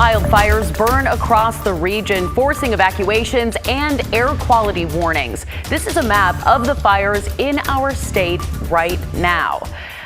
Wildfires burn across the region, forcing evacuations and air quality warnings. This is a map of the fires in our state right now.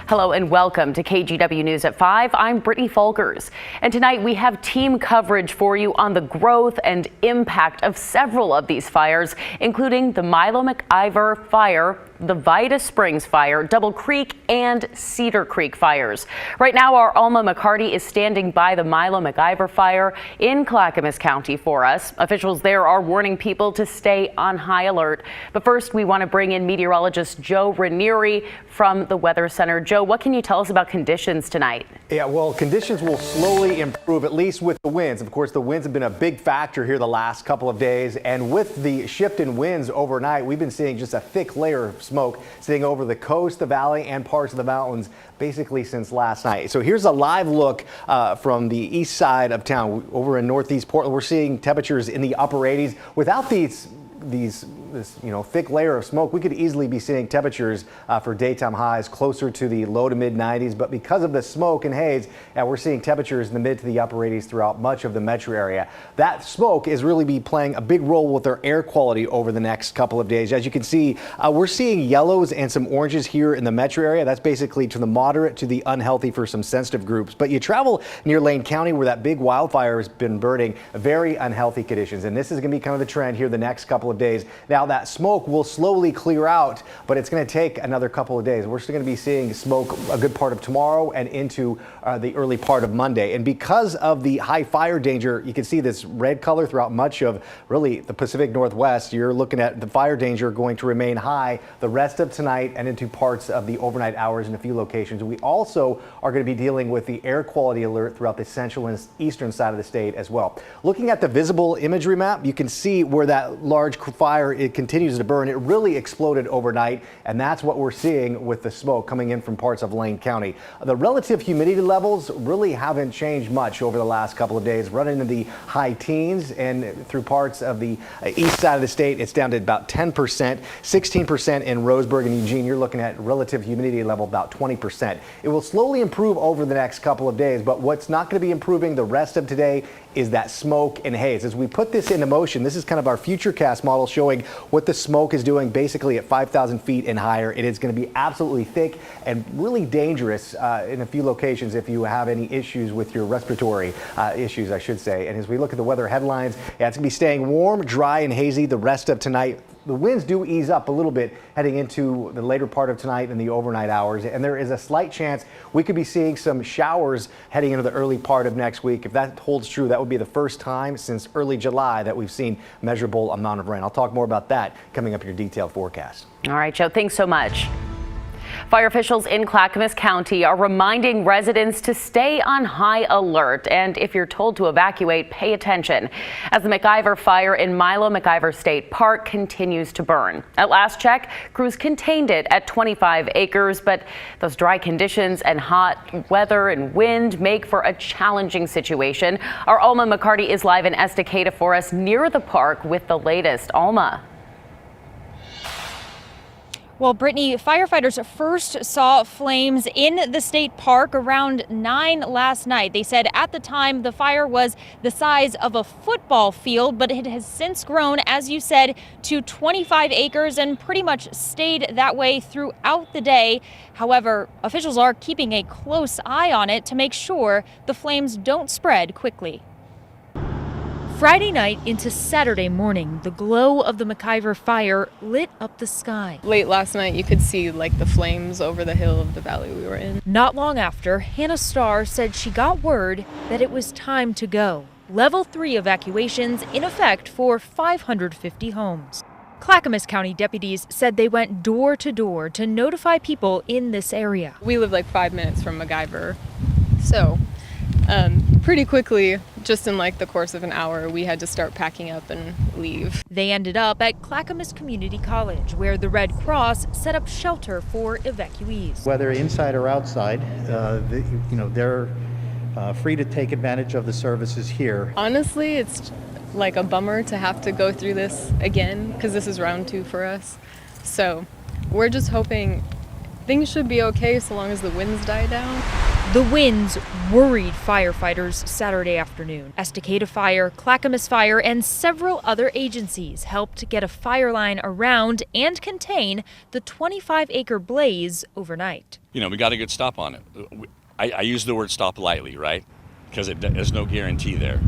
Hello and welcome to KGW News at 5. I'm Brittany Folkers, and tonight we have team coverage for you on the growth and impact of several of these fires, including the Macgyver Fire, the Vida Springs Fire, Double Creek, and Cedar Creek fires. Right now, our Alma McCarty is standing by the Macgyver Fire in Clackamas County for us. Officials there are warning people to stay on high alert. But first, we want to bring in meteorologist Joe Ranieri from the Weather Center. Joe, what can you tell us about conditions tonight? Yeah, well, conditions will slowly improve, at least with the winds. Of course, the winds have been a big factor here the last couple of days. And with the shift in winds overnight, we've been seeing just a thick layer of smoke sitting over the coast, the valley, and parts of the mountains basically since last night. So here's a live look from the east side of town. Over in northeast Portland, we're seeing temperatures in the upper 80s. Without this thick layer of smoke, we could easily be seeing temperatures for daytime highs closer to the low to mid 90s. But because of the smoke and haze, we're seeing temperatures in the mid to the upper 80s throughout much of the metro area. That smoke is really be playing a big role with our air quality over the next couple of days. As you can see, we're seeing yellows and some oranges here in the metro area. That's basically to the moderate to the unhealthy for some sensitive groups. But you travel near Lane County, where that big wildfire has been burning, very unhealthy conditions. And this is going to be kind of the trend here the next couple of days. Now that smoke will slowly clear out, but it's going to take another couple of days. We're still going to be seeing smoke a good part of tomorrow and into the early part of Monday. And because of the high fire danger, you can see this red color throughout much of really the Pacific Northwest. You're looking at the fire danger going to remain high the rest of tonight and into parts of the overnight hours in a few locations. We also are going to be dealing with the air quality alert throughout the central and eastern side of the state as well. Looking at the visible imagery map, you can see where that large fire it continues to burn. It really exploded overnight, and that's what we're seeing with the smoke coming in from parts of Lane County. The relative humidity levels really haven't changed much over the last couple of days, running in the high teens, and through parts of the east side of the state, it's down to about 10%, 16% in Roseburg and Eugene. You're looking at relative humidity level about 20%. It will slowly improve over the next couple of days, but what's not going to be improving the rest of today is that smoke and haze. As we put this into motion, this is kind of our futurecast model showing what the smoke is doing basically at 5,000 feet and higher. It is going to be absolutely thick and really dangerous in a few locations if you have any issues with your respiratory issues, I should say. And as we look at the weather headlines, it's going to be staying warm, dry, and hazy the rest of tonight. The winds do ease up a little bit heading into the later part of tonight and the overnight hours, and there is a slight chance we could be seeing some showers heading into the early part of next week. If that holds true, that would be the first time since early July that we've seen measurable amount of rain. I'll talk more about that coming up in your detailed forecast. All right, Joe, thanks so much. Fire officials in Clackamas County are reminding residents to stay on high alert, and if you're told to evacuate, pay attention as the Macgyver Fire in Macgyver State Park continues to burn. At last check, crews contained it at 25 acres, but those dry conditions and hot weather and wind make for a challenging situation. Our Alma McCarty is live in Estacada for us near the park with the latest. Alma. Well, Brittany, firefighters first saw flames in the state park around 9 last night. They said at the time the fire was the size of a football field, but it has since grown, as you said, to 25 acres and pretty much stayed that way throughout the day. However, officials are keeping a close eye on it to make sure the flames don't spread quickly. Friday night into Saturday morning, the glow of the Macgyver Fire lit up the sky. Late last night, you could see like the flames over the hill of the valley we were in. Not long after, Hannah Starr said she got word that it was time to go. Level 3 evacuations in effect for 550 homes. Clackamas County deputies said they went door to door to notify people in this area. We live like 5 minutes from Macgyver, so pretty quickly, just in like the course of an hour, we had to start packing up and leave. They ended up at Clackamas Community College, where the Red Cross set up shelter for evacuees. Whether inside or outside, they're free to take advantage of the services here. Honestly, it's like a bummer to have to go through this again because this is round 2 for us. So we're just hoping things should be okay so long as the winds die down. The winds worried firefighters Saturday afternoon. Estacada Fire, Clackamas Fire, and several other agencies helped get a fire line around and contain the 25-acre blaze overnight. You know, we got a good stop on it. I use the word stop lightly, right? Because there's no guarantee there.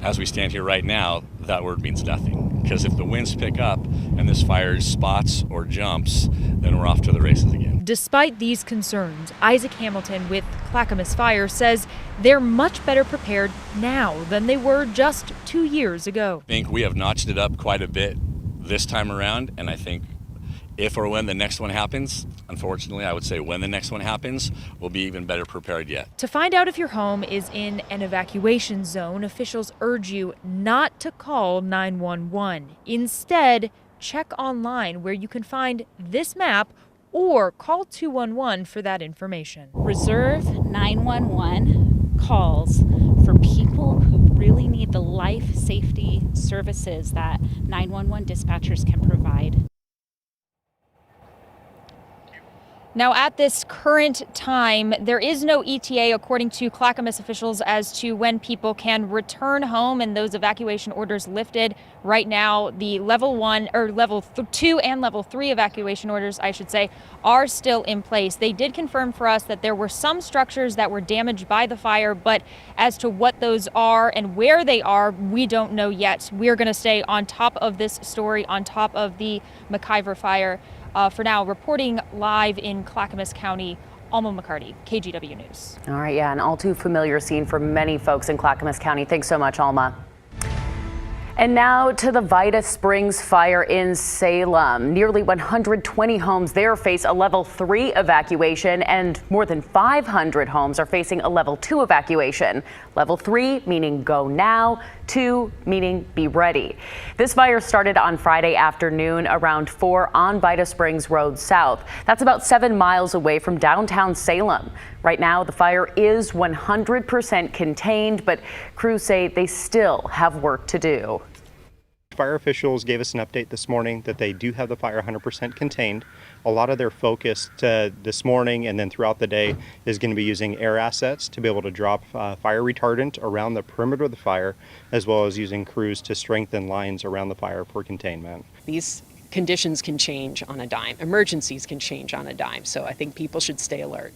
As we stand here right now, that word means nothing. Because if the winds pick up and this fire spots or jumps, then we're off to the races again. Despite these concerns, Isaac Hamilton with Clackamas Fire says they're much better prepared now than they were just 2 years ago. I think we have notched it up quite a bit this time around, and I think if or when the next one happens, unfortunately, I would say when the next one happens, we'll be even better prepared yet. To find out if your home is in an evacuation zone, officials urge you not to call 911. Instead, check online where you can find this map or call 211 for that information. Reserve 911 calls for people who really need the life safety services that 911 dispatchers can provide. Now, at this current time, there is no ETA, according to Clackamas officials, as to when people can return home and those evacuation orders lifted. Right now, the level 2 and level 3 evacuation orders, I should say, are still in place. They did confirm for us that there were some structures that were damaged by the fire, but as to what those are and where they are, we don't know yet. We're going to stay on top of this story, on top of the Macgyver Fire. For now, reporting live in Clackamas County, Alma McCarty, KGW News. All right, yeah, an all too familiar scene for many folks in Clackamas County. Thanks so much, Alma. And now to the Vida Springs fire in Salem. Nearly 120 homes there face a level 3 evacuation, and more than 500 homes are facing a level 2 evacuation. Level 3 meaning go now, 2 meaning be ready. This fire started on Friday afternoon around 4 on Vida Springs Road South. That's about 7 miles away from downtown Salem. Right now, the fire is 100% contained, but crews say they still have work to do. Fire officials gave us an update this morning that they do have the fire 100% contained. A lot of their focus this morning and then throughout the day is going to be using air assets to be able to drop fire retardant around the perimeter of the fire, as well as using crews to strengthen lines around the fire for containment. These conditions can change on a dime. Emergencies can change on a dime. So I think people should stay alert.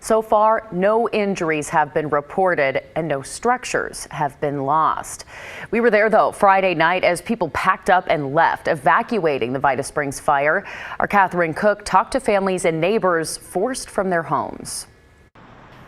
So far, no injuries have been reported and no structures have been lost. We were there, though, Friday night as people packed up and left, evacuating the Vida Springs fire. Our Catherine Cook talked to families and neighbors forced from their homes.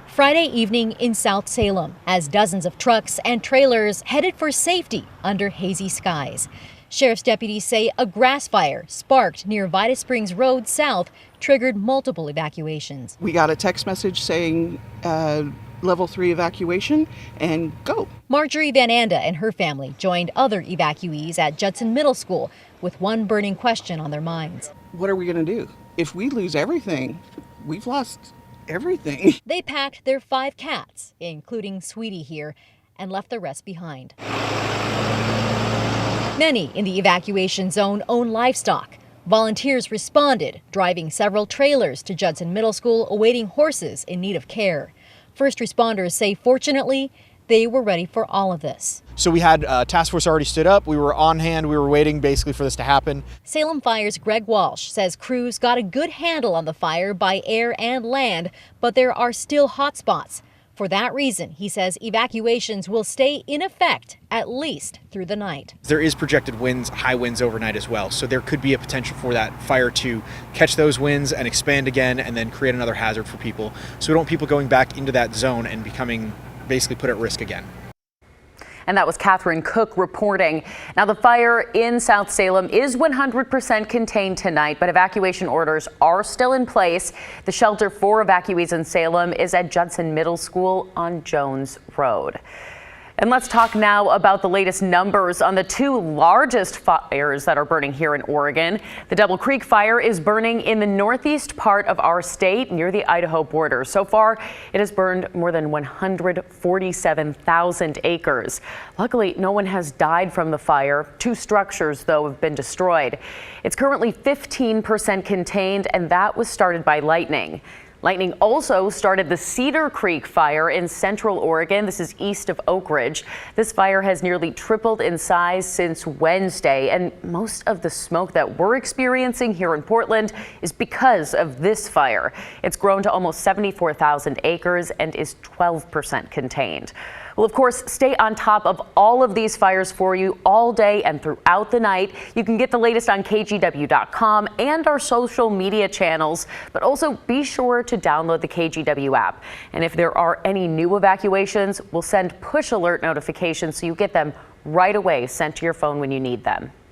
Friday evening in South Salem, as dozens of trucks and trailers headed for safety under hazy skies. Sheriff's deputies say a grass fire sparked near Vida Springs Road South triggered multiple evacuations. We got a text message saying level 3 evacuation and go. Marjorie Van Anda and her family joined other evacuees at Judson Middle School with one burning question on their minds. What are we going to do? If we lose everything, we've lost everything. They packed their 5 cats, including Sweetie here, and left the rest behind. Many in the evacuation zone own livestock. Volunteers responded, driving several trailers to Judson Middle School awaiting horses in need of care. First responders say, fortunately, they were ready for all of this. So we had a task force already stood up. We were on hand. We were waiting basically for this to happen. Salem Fire's Greg Walsh says crews got a good handle on the fire by air and land, but there are still hot spots. For that reason, he says evacuations will stay in effect at least through the night. There is projected winds, high winds overnight as well. So there could be a potential for that fire to catch those winds and expand again and then create another hazard for people. So we don't want people going back into that zone and becoming basically put at risk again. And that was Catherine Cook reporting. Now, the fire in South Salem is 100% contained tonight, but evacuation orders are still in place. The shelter for evacuees in Salem is at Judson Middle School on Jones Road. And let's talk now about the latest numbers on the two largest fires that are burning here in Oregon. The Double Creek Fire is burning in the northeast part of our state near the Idaho border. So far, it has burned more than 147,000 acres. Luckily, no one has died from the fire. Two structures, though, have been destroyed. It's currently 15% contained, and that was started by lightning. Lightning also started the Cedar Creek Fire in central Oregon. This is east of Oak Ridge. This fire has nearly tripled in size since Wednesday, and most of the smoke that we're experiencing here in Portland is because of this fire. It's grown to almost 74,000 acres and is 12% contained. Well, of course, stay on top of all of these fires for you all day and throughout the night. You can get the latest on KGW.com and our social media channels, but also be sure to download the KGW app. And if there are any new evacuations, we'll send push alert notifications so you get them right away sent to your phone when you need them.